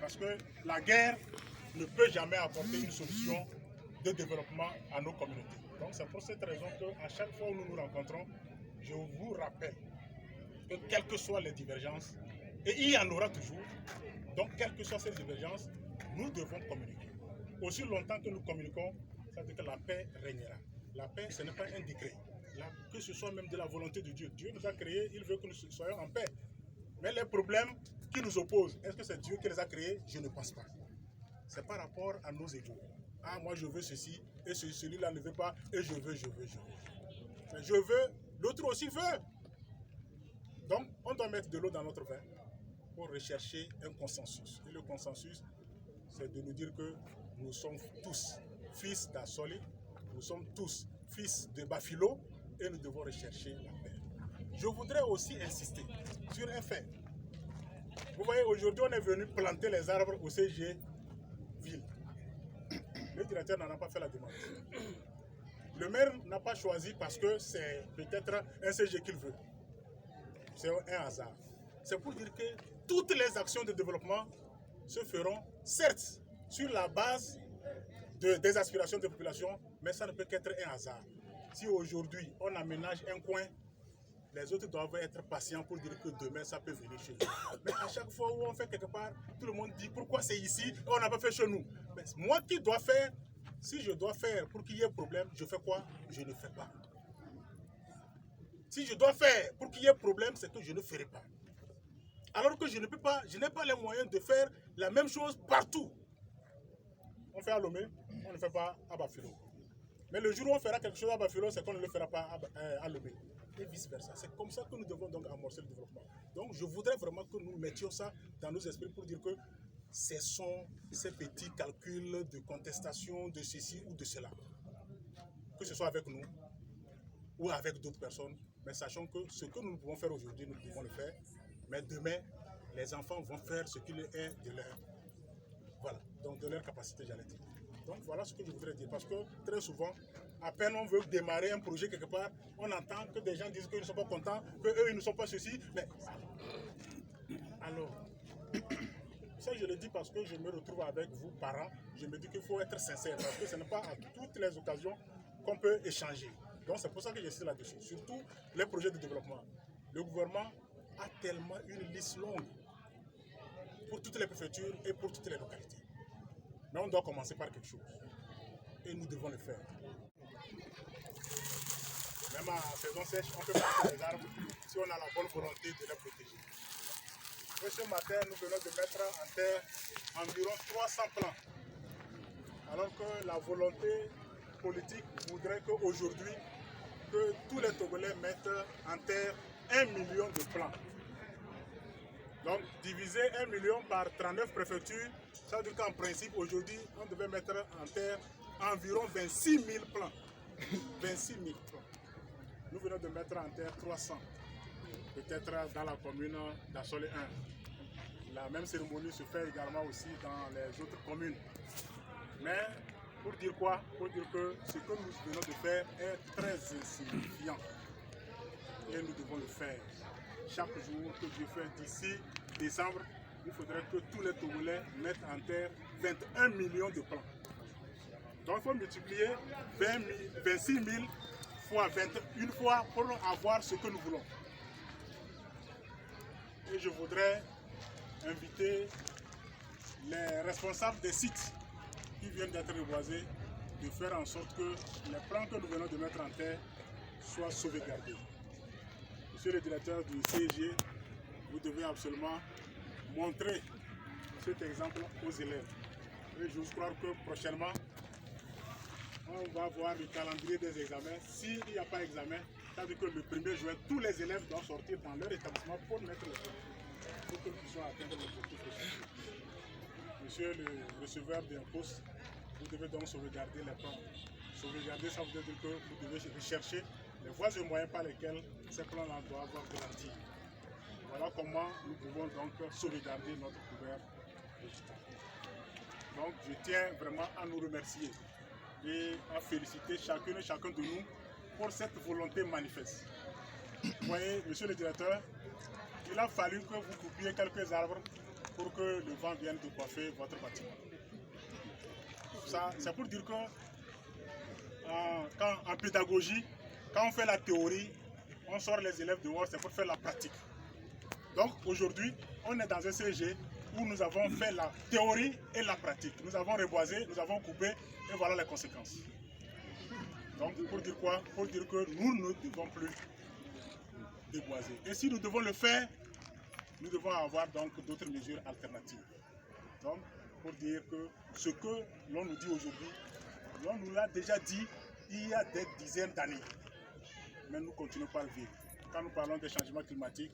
Parce que la guerre ne peut jamais apporter une solution de développement à nos communautés. Donc c'est pour cette raison qu'à chaque fois où nous nous rencontrons, je vous rappelle que quelles que soient les divergences, et il y en aura toujours, donc quelles que soient ces divergences, nous devons communiquer. Aussi longtemps que nous communiquons, ça veut dire que la paix régnera. La paix, ce n'est pas un décret. Que ce soit même de la volonté de Dieu. Dieu nous a créés, il veut que nous soyons en paix. Mais les problèmes qui nous opposent, est-ce que c'est Dieu qui les a créés? Je ne pense pas. C'est par rapport à nos égos. Ah, moi je veux ceci, et celui-là ne veut pas, et je veux. Mais je veux, l'autre aussi veut. Donc, on doit mettre de l'eau dans notre vin pour rechercher un consensus. Et le consensus, c'est de nous dire que nous sommes tous fils d'Assoli, nous sommes tous fils de Bafilo, et nous devons rechercher la paix. Je voudrais aussi insister sur un fait. Vous voyez, aujourd'hui, on est venu planter les arbres au CG Ville. Le directeur n'en a pas fait la demande. Le maire n'a pas choisi parce que c'est peut-être un CG qu'il veut. C'est un hasard. C'est pour dire que toutes les actions de développement se feront, certes, sur la base des aspirations des populations, mais ça ne peut qu'être un hasard. Si aujourd'hui on aménage un coin, les autres doivent être patients pour dire que demain ça peut venir chez eux. Mais à chaque fois où on fait quelque part, tout le monde dit pourquoi c'est ici, on n'a pas fait chez nous. Mais moi qui dois faire, si je dois faire pour qu'il y ait problème, je fais quoi? Je ne fais pas. Si je dois faire pour qu'il y ait problème, c'est que je ne ferai pas. Alors que je ne peux pas, je n'ai pas les moyens de faire la même chose partout. On fait à Lomé, on ne fait pas à Bafilo. Mais le jour où on fera quelque chose à Bafilo, c'est qu'on ne le fera pas à Lomé. Et vice versa. C'est comme ça que nous devons donc amorcer le développement. Donc je voudrais vraiment que nous mettions ça dans nos esprits pour dire que cessons ces petits calculs de contestation de ceci ou de cela. Que ce soit avec nous ou avec d'autres personnes, mais sachons que ce que nous pouvons faire aujourd'hui, nous pouvons le faire. Mais demain, les enfants vont faire ce qu'il est de leur, voilà, donc de leur capacité, j'allais dire. Donc voilà ce que je voudrais dire, parce que très souvent, à peine on veut démarrer un projet quelque part, on entend que des gens disent qu'ils ne sont pas contents, qu'eux ils ne sont pas ceci, mais alors, ça je le dis parce que je me retrouve avec vous, parents, je me dis qu'il faut être sincère, parce que ce n'est pas à toutes les occasions qu'on peut échanger. Donc c'est pour ça que je suis là-dessus, surtout les projets de développement. Le gouvernement a tellement une liste longue pour toutes les préfectures et pour toutes les localités. Mais on doit commencer par quelque chose. Et nous devons le faire. Même en saison sèche, on peut planter les arbres si on a la bonne volonté de les protéger. Et ce matin, nous venons de mettre en terre environ 300 plants. Alors que la volonté politique voudrait qu'aujourd'hui, que tous les Togolais mettent en terre 1 million de plants. Donc, diviser 1 million par 39 préfectures, ça veut dire qu'en principe, aujourd'hui, on devait mettre en terre environ 26 000 plants. 26 000 plants. Nous venons de mettre en terre 300, peut-être dans la commune d'Assoli 1. La même cérémonie se fait également aussi dans les autres communes. Mais, pour dire quoi? Pour dire que ce que nous venons de faire est très insignifiant. Et nous devons le faire. Chaque jour que Dieu fait d'ici décembre, il faudrait que tous les Togolais mettent en terre 21 millions de plants. Donc il faut multiplier 26 000 fois 21 fois pour avoir ce que nous voulons. Et je voudrais inviter les responsables des sites qui viennent d'être reboisés de faire en sorte que les plants que nous venons de mettre en terre soient sauvegardés. Monsieur le directeur du CEG, vous devez absolument montrer cet exemple aux élèves. Et je crois que prochainement, on va voir le calendrier des examens. S'il n'y a pas d'examen, ça veut dire que le 1er juin, tous les élèves doivent sortir dans leur établissement pour mettre le plan, pour que nous puissions atteindre l'objectif recherché. Monsieur le receveur d'un poste, vous devez donc sauvegarder les plans. Sauvegarder, ça veut dire que vous devez rechercher les voies et moyens par lesquels ces plans-là doivent grandir. Voilà comment nous pouvons donc sauvegarder notre couvert végétal. Donc je tiens vraiment à nous remercier et à féliciter chacune et chacun de nous pour cette volonté manifeste. Vous voyez, monsieur le directeur, il a fallu que vous coupiez quelques arbres pour que le vent vienne de coiffer votre bâtiment. Ça, c'est pour dire que en pédagogie, quand on fait la théorie, on sort les élèves dehors, c'est pour faire la pratique. Donc aujourd'hui, on est dans un CG où nous avons fait la théorie et la pratique. Nous avons reboisé, nous avons coupé et voilà les conséquences. Donc pour dire quoi? Pour dire que nous ne devons plus déboiser. Et si nous devons le faire, nous devons avoir donc d'autres mesures alternatives. Donc pour dire que ce que l'on nous dit aujourd'hui, l'on nous l'a déjà dit il y a des dizaines d'années. Mais nous continuons pas à le vivre. Quand nous parlons des changements climatiques,